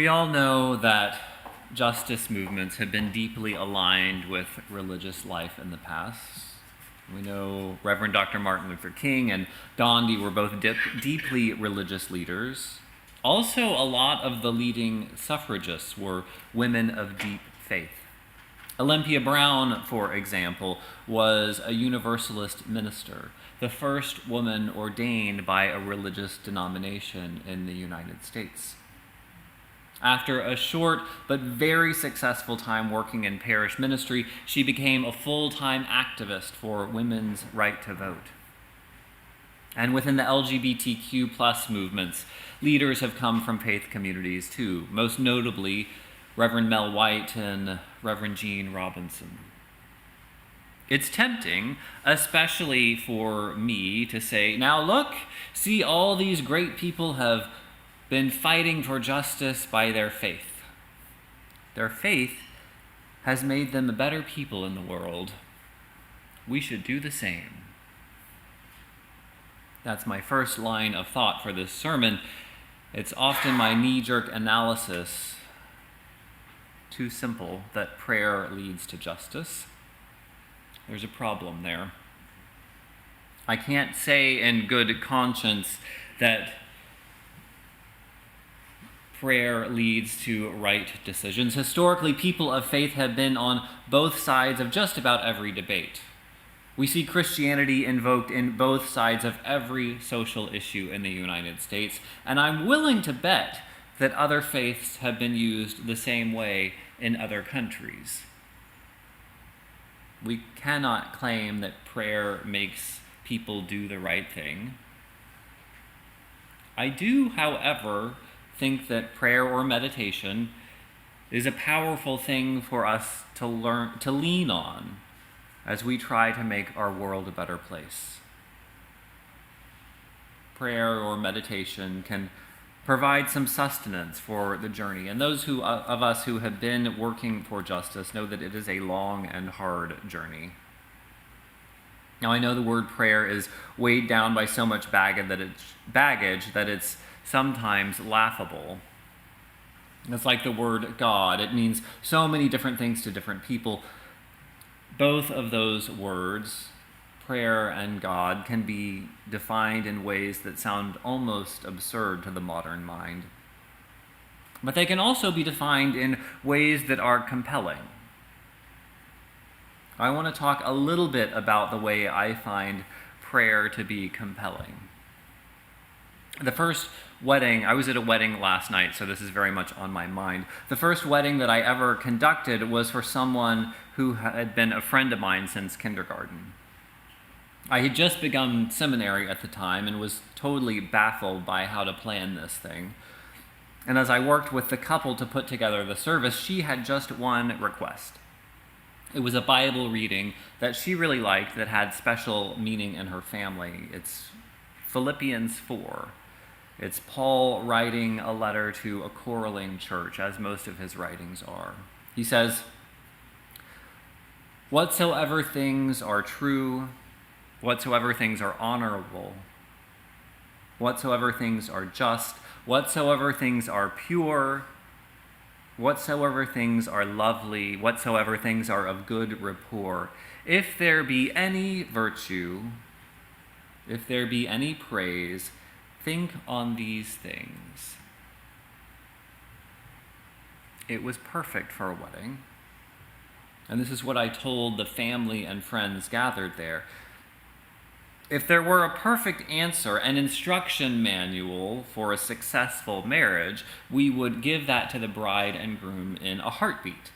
We all know that justice movements have been deeply aligned with religious life in the past. We know Reverend Dr. Martin Luther King and Gandhi were both deeply religious leaders. Also, a lot of the leading suffragists were women of deep faith. Olympia Brown, for example, was a Universalist minister, the first woman ordained by a religious denomination in the United States. After a short but very successful time working in parish ministry, she became a full-time activist for women's right to vote. And within the LGBTQ plus movements, leaders have come from faith communities too, most notably Reverend Mel White and Reverend Gene Robinson. It's tempting, especially for me, to say, now look, see, all these great people have been fighting for justice by their faith. Their faith has made them better people in the world. We should do the same. That's my first line of thought for this sermon. It's often my knee-jerk analysis, too simple, that prayer leads to justice. There's a problem there. I can't say in good conscience that prayer leads to right decisions. Historically, people of faith have been on both sides of just about every debate. We see Christianity invoked in both sides of every social issue in the United States, and I'm willing to bet that other faiths have been used the same way in other countries. We cannot claim that prayer makes people do the right thing. I do, however, think that prayer or meditation is a powerful thing for us to lean on as we try to make our world a better place. Prayer or meditation can provide some sustenance for the journey, and those of us who have been working for justice know that it is a long and hard journey. Now, I know the word prayer is weighed down by so much baggage that it's sometimes laughable. It's like the word God. It means so many different things to different people. Both of those words, prayer and God, can be defined in ways that sound almost absurd to the modern mind. But they can also be defined in ways that are compelling. I want to talk a little bit about the way I find prayer to be compelling. The first wedding, I was at a wedding last night, so this is very much on my mind. The first wedding that I ever conducted was for someone who had been a friend of mine since kindergarten. I had just begun seminary at the time and was totally baffled by how to plan this thing. And as I worked with the couple to put together the service, she had just one request. It was a Bible reading that she really liked that had special meaning in her family. It's Philippians 4. It's Paul writing a letter to a quarreling church, as most of his writings are. He says, "Whatsoever things are true, whatsoever things are honorable, whatsoever things are just, whatsoever things are pure, whatsoever things are lovely, whatsoever things are of good rapport, if there be any virtue, if there be any praise, think on these things." It was perfect for a wedding. And this is what I told the family and friends gathered there. If there were a perfect answer, an instruction manual for a successful marriage, we would give that to the bride and groom in a heartbeat.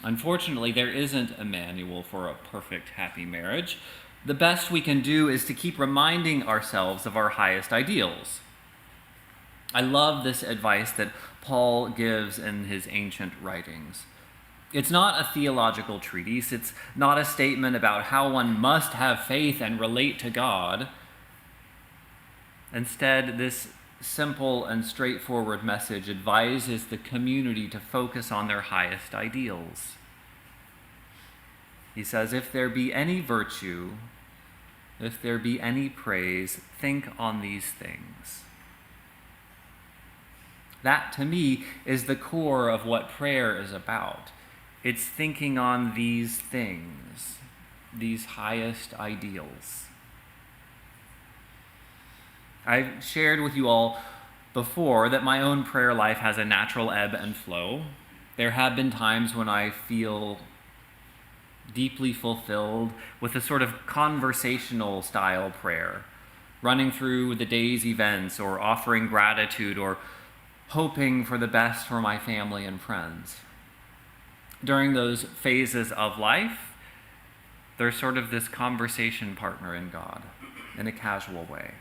Unfortunately, there isn't a manual for a perfect, happy marriage. The best we can do is to keep reminding ourselves of our highest ideals. I love this advice that Paul gives in his ancient writings. It's not a theological treatise. It's not a statement about how one must have faith and relate to God. Instead, this simple and straightforward message advises the community to focus on their highest ideals. He says, if there be any virtue, if there be any praise, think on these things. That, to me, is the core of what prayer is about. It's thinking on these things, these highest ideals. I've shared with you all before that my own prayer life has a natural ebb and flow. There have been times when I feel deeply fulfilled with a sort of conversational style prayer, running through the day's events or offering gratitude or hoping for the best for my family and friends. During those phases of life, there's sort of this conversation partner in God in a casual way.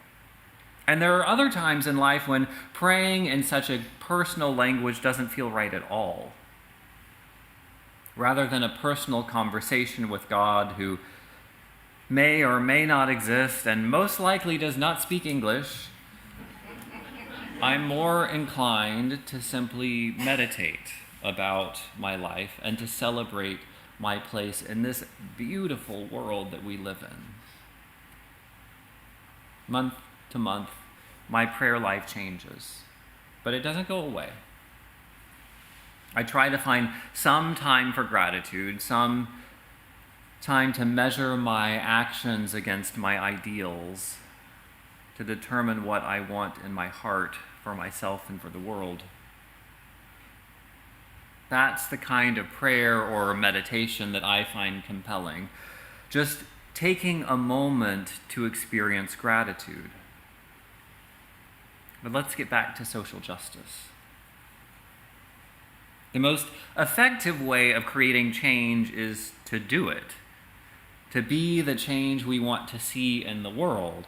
And there are other times in life when praying in such a personal language doesn't feel right at all. Rather than a personal conversation with God who may or may not exist and most likely does not speak English, I'm more inclined to simply meditate about my life and to celebrate my place in this beautiful world that we live in. Month to month, my prayer life changes, but it doesn't go away. I try to find some time for gratitude, some time to measure my actions against my ideals, to determine what I want in my heart for myself and for the world. That's the kind of prayer or meditation that I find compelling. Just taking a moment to experience gratitude. But let's get back to social justice. The most effective way of creating change is to do it, to be the change we want to see in the world.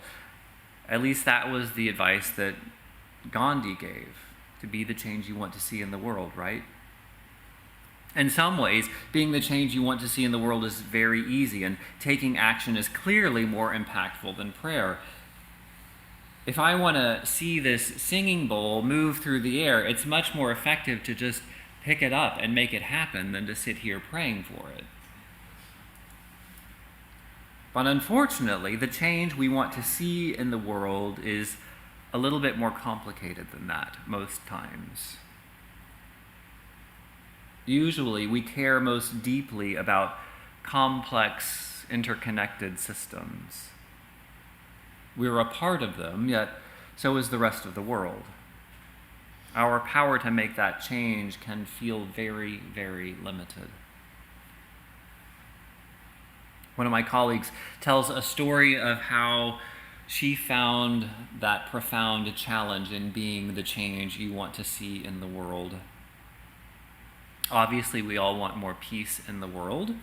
At least that was the advice that Gandhi gave, to be the change you want to see in the world, right? In some ways, being the change you want to see in the world is very easy, and taking action is clearly more impactful than prayer. If I want to see this singing bowl move through the air, it's much more effective to just pick it up and make it happen than to sit here praying for it. But unfortunately, the change we want to see in the world is a little bit more complicated than that most times. Usually, we care most deeply about complex, interconnected systems. We're a part of them, yet so is the rest of the world. Our power to make that change can feel very, very limited. One of my colleagues tells a story of how she found that profound challenge in being the change you want to see in the world. Obviously, we all want more peace in the world.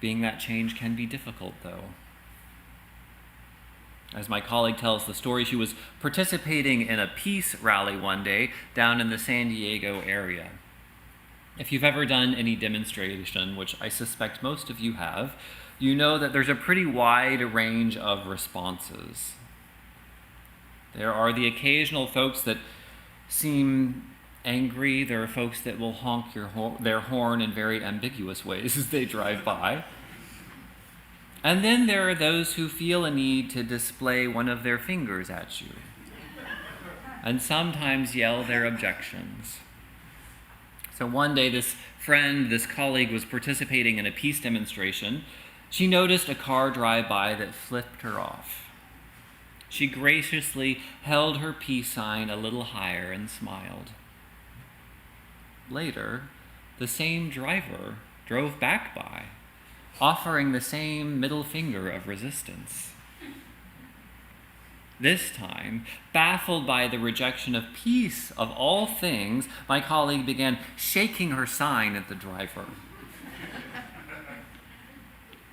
Being that change can be difficult, though. As my colleague tells the story, she was participating in a peace rally one day down in the San Diego area. If you've ever done any demonstration, which I suspect most of you have, you know that there's a pretty wide range of responses. There are the occasional folks that seem angry. There are folks that will honk their horn in very ambiguous ways as they drive by. And then there are those who feel a need to display one of their fingers at you and sometimes yell their objections. So one day this colleague was participating in a peace demonstration. She noticed a car drive by that flipped her off. She graciously held her peace sign a little higher and smiled. Later, the same driver drove back by, offering the same middle finger of resistance. This time, baffled by the rejection of peace of all things, my colleague began shaking her sign at the driver.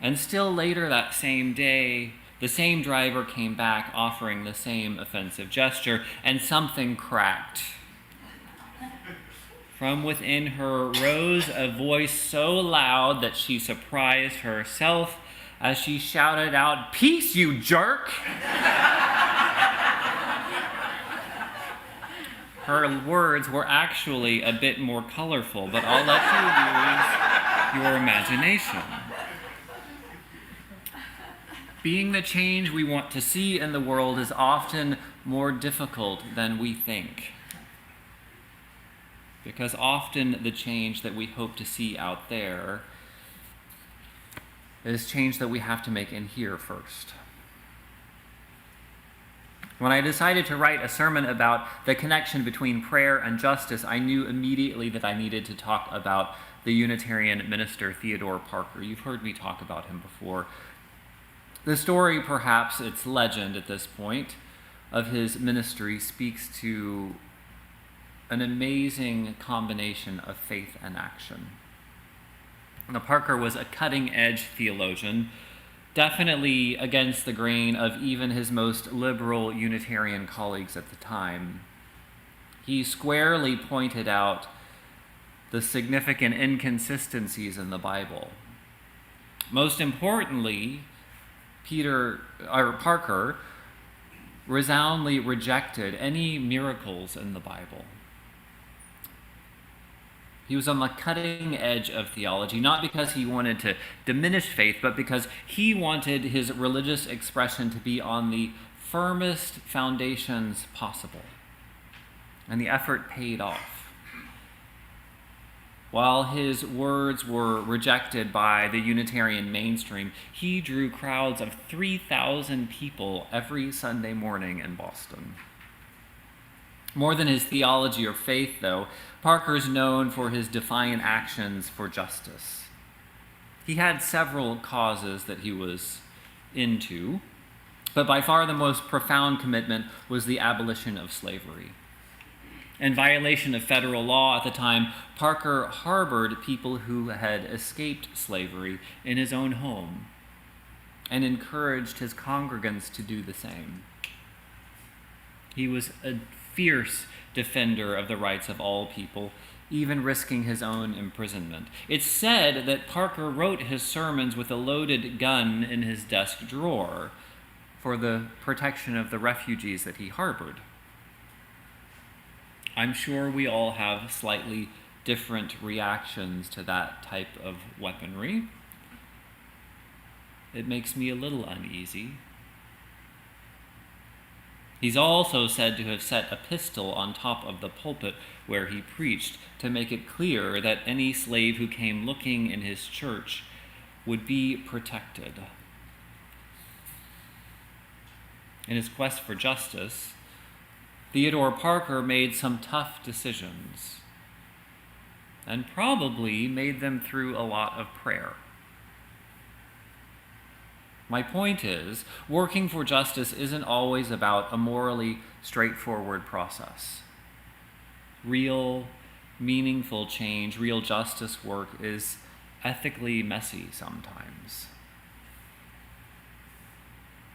And still later that same day, the same driver came back offering the same offensive gesture, and something cracked. From within her rose a voice so loud that she surprised herself as she shouted out, "Peace, you jerk!" Her words were actually a bit more colorful, but I'll let you use your imagination. Being the change we want to see in the world is often more difficult than we think. because often the change that we hope to see out there is change that we have to make in here first. When I decided to write a sermon about the connection between prayer and justice, I knew immediately that I needed to talk about the Unitarian minister Theodore Parker. You've heard me talk about him before. The story, perhaps its legend at this point, of his ministry speaks to an amazing combination of faith and action. Now, Parker was a cutting-edge theologian, definitely against the grain of even his most liberal Unitarian colleagues at the time. He squarely pointed out the significant inconsistencies in the Bible. Most importantly, Parker resoundingly rejected any miracles in the Bible. He was on the cutting edge of theology, not because he wanted to diminish faith, but because he wanted his religious expression to be on the firmest foundations possible. And the effort paid off. While his words were rejected by the Unitarian mainstream, he drew crowds of 3,000 people every Sunday morning in Boston. More than his theology or faith, though, Parker's known for his defiant actions for justice. He had several causes that he was into, but by far the most profound commitment was the abolition of slavery. In violation of federal law at the time, Parker harbored people who had escaped slavery in his own home and encouraged his congregants to do the same. He was a fierce defender of the rights of all people, even risking his own imprisonment. It's said that Parker wrote his sermons with a loaded gun in his desk drawer for the protection of the refugees that he harbored. I'm sure we all have slightly different reactions to that type of weaponry. It makes me a little uneasy. He's also said to have set a pistol on top of the pulpit where he preached to make it clear that any slave who came looking in his church would be protected. In his quest for justice, Theodore Parker made some tough decisions and probably made them through a lot of prayer. My point is, working for justice isn't always about a morally straightforward process. Real, meaningful change, real justice work is ethically messy sometimes.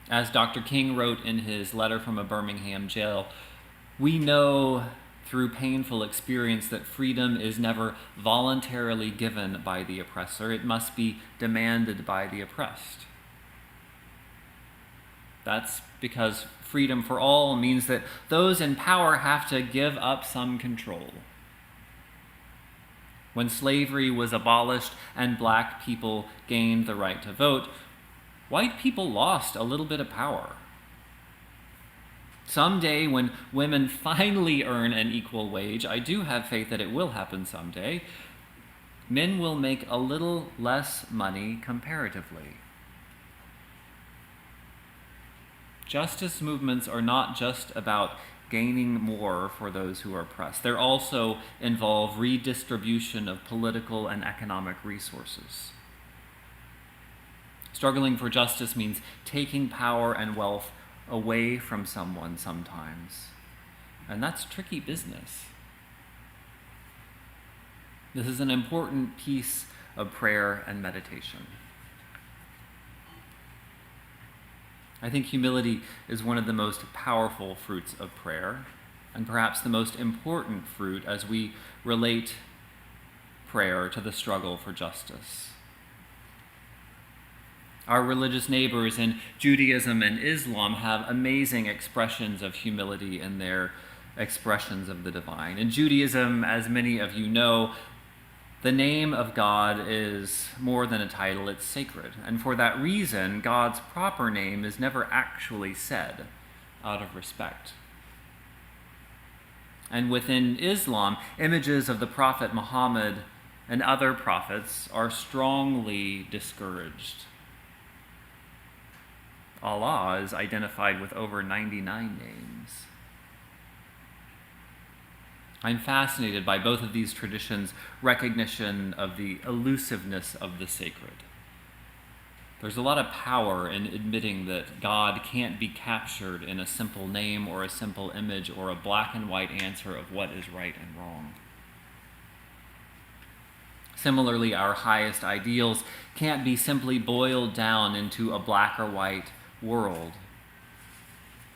As Dr. King wrote in his letter from a Birmingham jail, we know through painful experience that freedom is never voluntarily given by the oppressor. It must be demanded by the oppressed. That's because freedom for all means that those in power have to give up some control. When slavery was abolished and black people gained the right to vote, white people lost a little bit of power. Someday, when women finally earn an equal wage, I do have faith that it will happen someday, men will make a little less money comparatively. Justice movements are not just about gaining more for those who are oppressed. They also involve redistribution of political and economic resources. Struggling for justice means taking power and wealth away from someone sometimes. And that's tricky business. This is an important piece of prayer and meditation. I think humility is one of the most powerful fruits of prayer, and perhaps the most important fruit as we relate prayer to the struggle for justice. Our religious neighbors in Judaism and Islam have amazing expressions of humility in their expressions of the divine. In Judaism, as many of you know, the name of God is more than a title, it's sacred. And for that reason, God's proper name is never actually said out of respect. And within Islam, images of the Prophet Muhammad and other prophets are strongly discouraged. Allah is identified with over 99 names. I'm fascinated by both of these traditions' recognition of the elusiveness of the sacred. There's a lot of power in admitting that God can't be captured in a simple name or a simple image or a black and white answer of what is right and wrong. Similarly, our highest ideals can't be simply boiled down into a black or white world,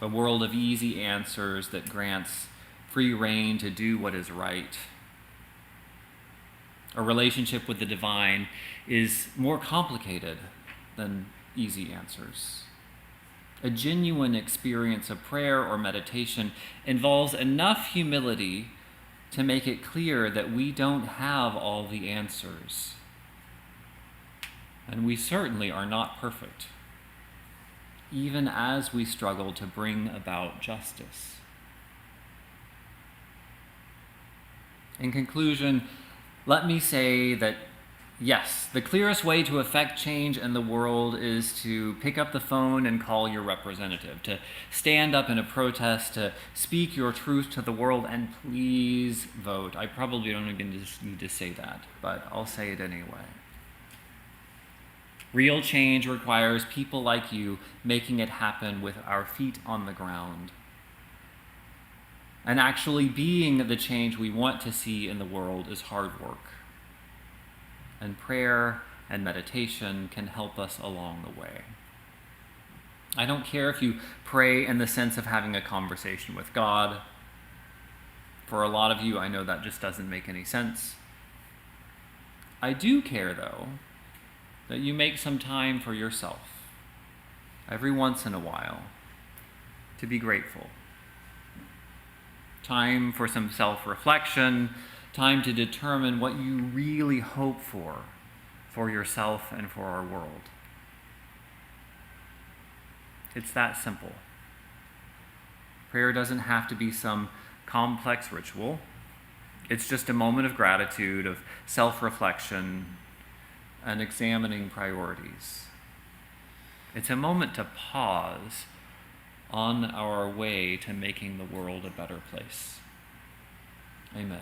a world of easy answers that grants free rein to do what is right. A relationship with the divine is more complicated than easy answers. A genuine experience of prayer or meditation involves enough humility to make it clear that we don't have all the answers. And we certainly are not perfect, even as we struggle to bring about justice. In conclusion, let me say that yes, the clearest way to affect change in the world is to pick up the phone and call your representative, to stand up in a protest, to speak your truth to the world, and please vote. I probably don't even need to say that, but I'll say it anyway. Real change requires people like you making it happen with our feet on the ground, and actually being the change we want to see in the world is hard work. And prayer and meditation can help us along the way. I don't care if you pray in the sense of having a conversation with God. For a lot of you, I know that just doesn't make any sense. I do care, though, that you make some time for yourself, every once in a while, to be grateful. Time for some self-reflection, time to determine what you really hope for yourself and for our world. It's that simple. Prayer doesn't have to be some complex ritual. It's just a moment of gratitude, of self-reflection, and examining priorities. It's a moment to pause on our way to making the world a better place. Amen.